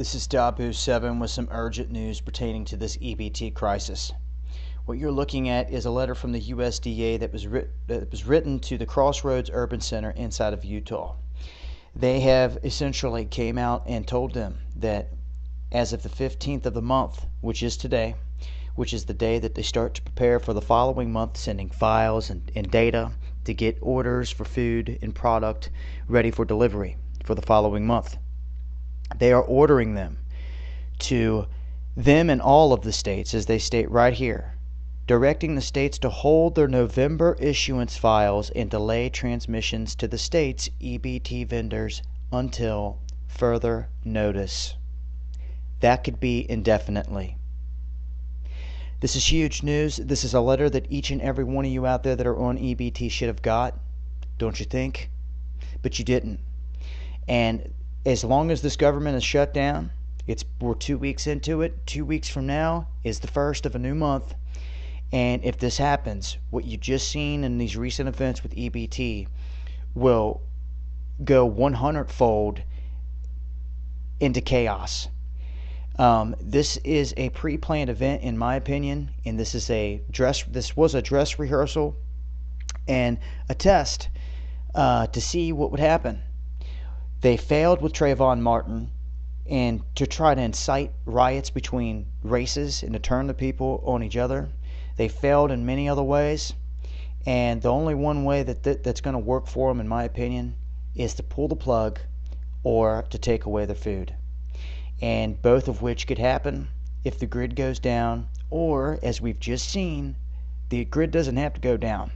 This is Daboo77 with some urgent news pertaining to this EBT crisis. What you're looking at is a letter from the USDA that was written to the Crossroads Urban Center inside of Utah. They have essentially came out and told them that as of the 15th of the month, which is today, which is the day that they start to prepare for the following month, sending files and data to get orders for food and product ready for delivery for the following month. They are ordering them in all of the states, as they state right here, directing the states to hold their November issuance files and delay transmissions to the states' EBT vendors until further notice. That could be indefinitely. This is huge news. This is a letter that each and every one of you out there that are on EBT should have got, don't you think? But you didn't. And as long as this government is shut down, we're 2 weeks into it. 2 weeks from now is the first of a new month. And if this happens, what you just seen in these recent events with EBT will go 100-fold into chaos. This is a pre-planned event, in my opinion, and this was a dress rehearsal and a test to see what would happen. They failed with Trayvon Martin and to try to incite riots between races and to turn the people on each other. They failed in many other ways, and the only one way that's going to work for them, in my opinion, is to pull the plug or to take away their food. And both of which could happen if the grid goes down, or, as we've just seen, the grid doesn't have to go down.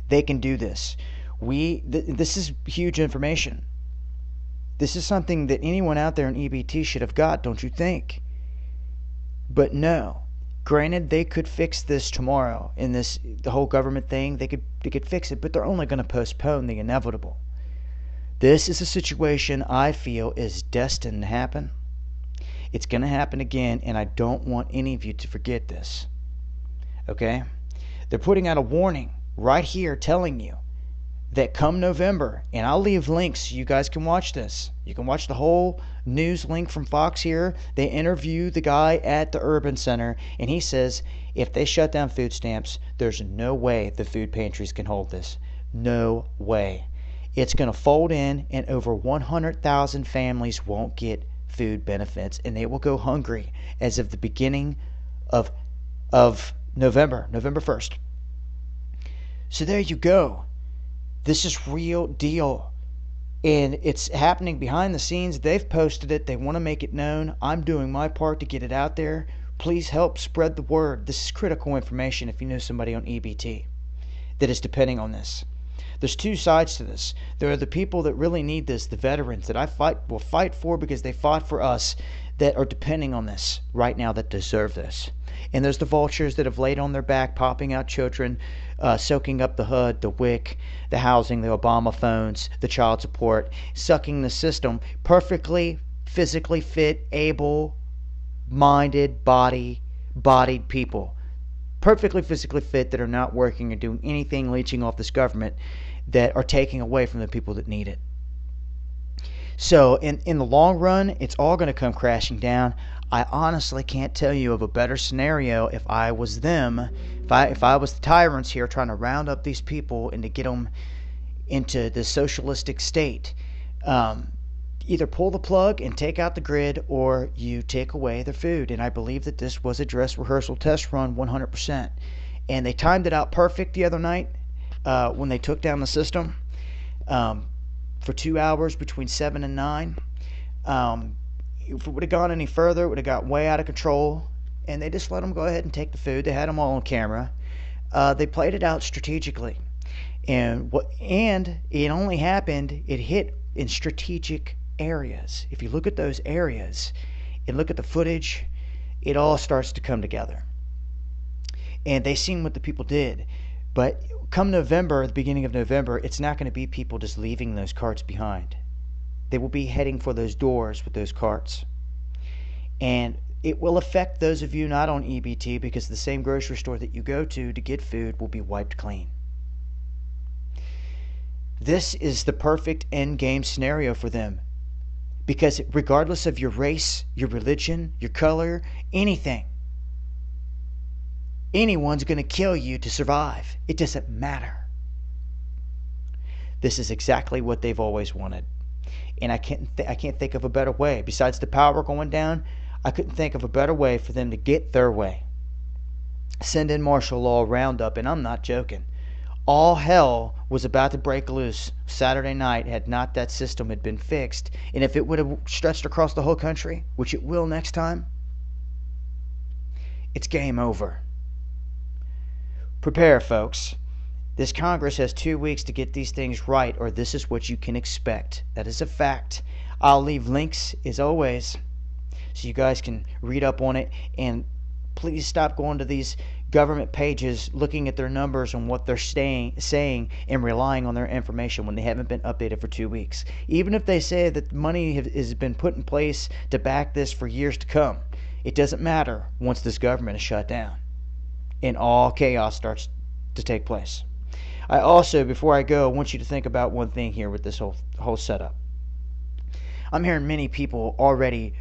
They can do this. This is huge information. This is something that anyone out there in EBT should have got, don't you think? But no. Granted, they could fix this tomorrow in the whole government thing. They could fix it, but they're only going to postpone the inevitable. This is a situation I feel is destined to happen. It's going to happen again, and I don't want any of you to forget this. Okay? They're putting out a warning right here telling you that come November, and I'll leave links so you guys can watch this. You can watch the whole news link from Fox here. They interview the guy at the Urban Center, and he says if they shut down food stamps, there's no way the food pantries can hold this. No way. It's going to fold in, and over 100,000 families won't get food benefits, and they will go hungry as of the beginning of November 1st. So there you go. This is real deal, and it's happening behind the scenes. They've posted it. They want to make it known. I'm doing my part to get it out there. Please help spread the word. This is critical information if you know somebody on EBT that is depending on this. There's two sides to this. There are the people that really need this, the veterans that will fight for because they fought for us, that are depending on this right now, that deserve this. And there's the vultures that have laid on their back, popping out children, soaking up the HUD, the WIC, the housing, the Obama phones, the child support, sucking the system. Perfectly physically fit, able-minded, bodied people. Perfectly physically fit that are not working or doing anything, leeching off this government, that are taking away from the people that need it. So in the long run, it's all going to come crashing down. I honestly can't tell you of a better scenario if I was them, if I was the tyrants here trying to round up these people and to get them into the socialistic state. Either pull the plug and take out the grid, or you take away their food. And I believe that this was a dress rehearsal test run 100%. And they timed it out perfect the other night when they took down the system for 2 hours between 7 and 9. If it would have gone any further, it would have got way out of control. And they just let them go ahead and take the food. They had them all on camera. They played it out strategically. And it only happened, it hit in strategic areas. If you look at those areas and look at the footage, it all starts to come together. And they seen what the people did. But come November, the beginning of November, it's not going to be people just leaving those carts behind. They will be heading for those doors with those carts. And it will affect those of you not on EBT, because the same grocery store that you go to get food will be wiped clean. This is the perfect end game scenario for them. Because regardless of your race, your religion, your color, anything, anyone's going to kill you to survive. It doesn't matter. This is exactly what they've always wanted. And I can't think of a better way. Besides the power going down, I couldn't think of a better way for them to get their way. Send in martial law, roundup, and I'm not joking. All hell was about to break loose Saturday night had not that system had been fixed. And if it would have stretched across the whole country, which it will next time, it's game over. Prepare, folks. This Congress has 2 weeks to get these things right, or this is what you can expect. That is a fact. I'll leave links, as always, so you guys can read up on it. And please stop going to these government pages, looking at their numbers and what they're saying, and relying on their information when they haven't been updated for 2 weeks. Even if they say that money has been put in place to back this for years to come, it doesn't matter once this government is shut down and all chaos starts to take place. I also, before I go, want you to think about one thing here with this whole setup. I'm hearing many people already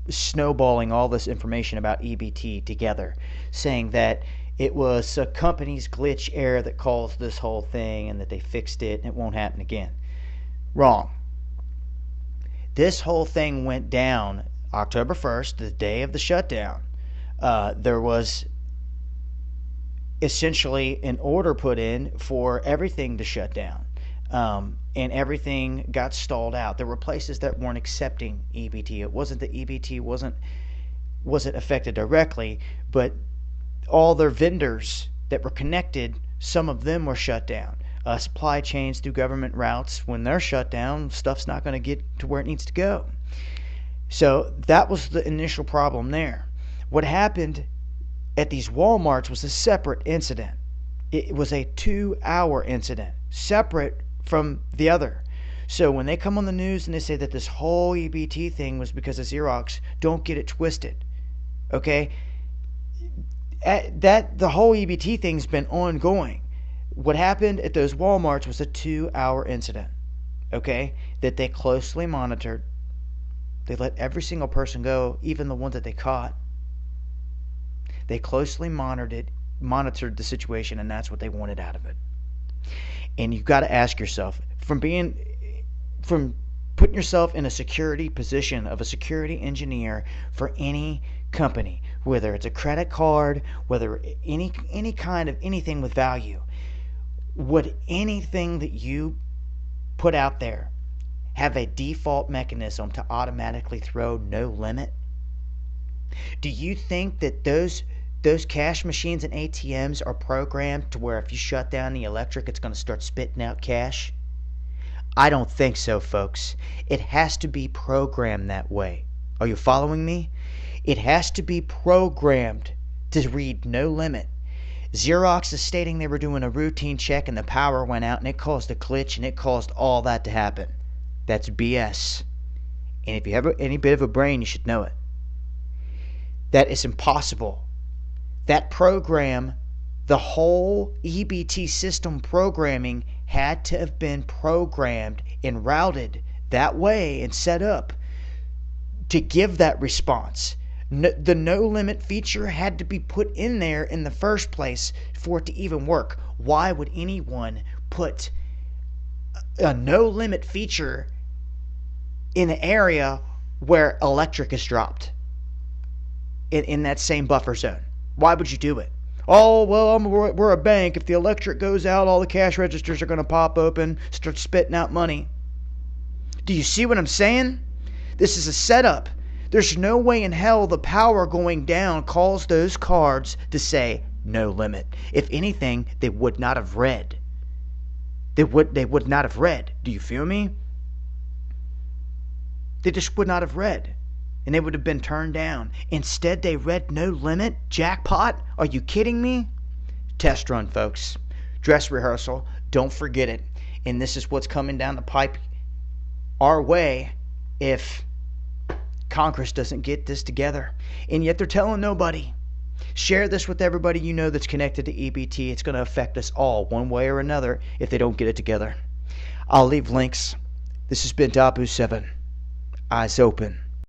snowballing all this information about EBT together, saying that it was a company's glitch error that caused this whole thing and that they fixed it and it won't happen again. Wrong. This whole thing went down October 1st, the day of the shutdown. There was essentially an order put in for everything to shut down. And everything got stalled out. There were places that weren't accepting EBT. It wasn't that EBT wasn't affected directly, but all their vendors that were connected, some of them were shut down. Supply chains through government routes, when they're shut down, stuff's not going to get to where it needs to go. So that was the initial problem there. What happened at these Walmarts was a separate incident. It was a 2-hour incident, separate from the other. So when they come on the news and they say that this whole EBT thing was because of Xerox, don't get it twisted. Okay? The whole EBT thing's been ongoing. What happened at those Walmarts was a 2-hour incident. Okay? That they closely monitored. They let every single person go, even the ones that they caught. They closely monitored the situation, and that's what they wanted out of it. And you've got to ask yourself, from putting yourself in a security position of a security engineer for any company, whether it's a credit card, whether any kind of anything with value, would anything that you put out there have a default mechanism to automatically throw no limit? Do you think that those cash machines and ATMs are programmed to where if you shut down the electric, it's going to start spitting out cash? I don't think so, folks. It has to be programmed that way. Are you following me? It has to be programmed to read no limit. Xerox is stating they were doing a routine check and the power went out and it caused a glitch and it caused all that to happen. That's BS. And if you have any bit of a brain, you should know it. That is impossible. That program, the whole EBT system programming had to have been programmed and routed that way and set up to give that response. The no limit feature had to be put in there in the first place for it to even work. Why would anyone put a no limit feature in an area where electric is dropped in that same buffer zone? Why would you do it? Oh, well, we're a bank. If the electric goes out, all the cash registers are going to pop open, start spitting out money. Do you see what I'm saying? This is a setup. There's no way in hell the power going down caused those cards to say no limit. If anything, they would not have read. They would not have read. Do you feel me? They just would not have read. And they would have been turned down. Instead, they read no limit. Jackpot? Are you kidding me? Test run, folks. Dress rehearsal. Don't forget it. And this is what's coming down the pipe our way if Congress doesn't get this together. And yet they're telling nobody. Share this with everybody you know that's connected to EBT. It's going to affect us all one way or another if they don't get it together. I'll leave links. This has been Daboo77 eyes open.